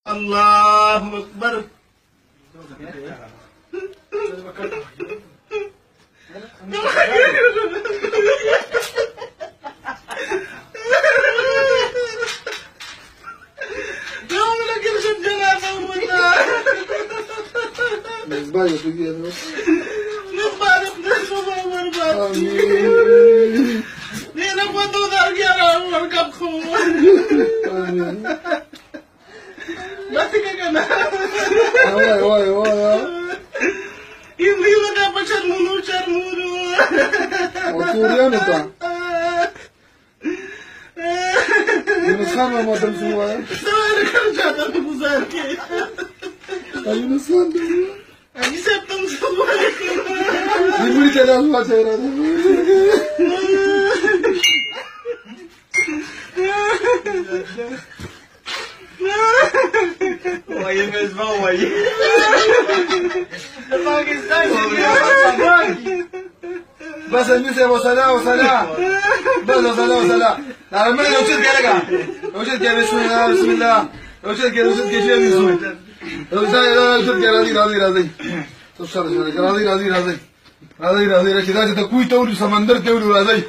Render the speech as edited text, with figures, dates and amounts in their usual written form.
الله أكبر يوم لك الجنازة والله باية تجينا نبارك نشوف مربات آمين لينا بدو ذاك يا رب وركبكم آمين لا تكنا واي يمي لك بشرمونو شرمونو وتوريانو تا يونس خان ما تمسوا سوالك رجعت بوزارك يونس خان أني سبتم سوالك يمري كلام ما شيرا وای مزبا وای پاکستان بس المسا وسلام بس وسلام ما وجد كذا وجد كذا بسم الله وجد كذا شيء بسم وجد كذا راضي तो सर राजी राजी राजी राजी राजी राजी राजी तो कोई तो समंदर के राजी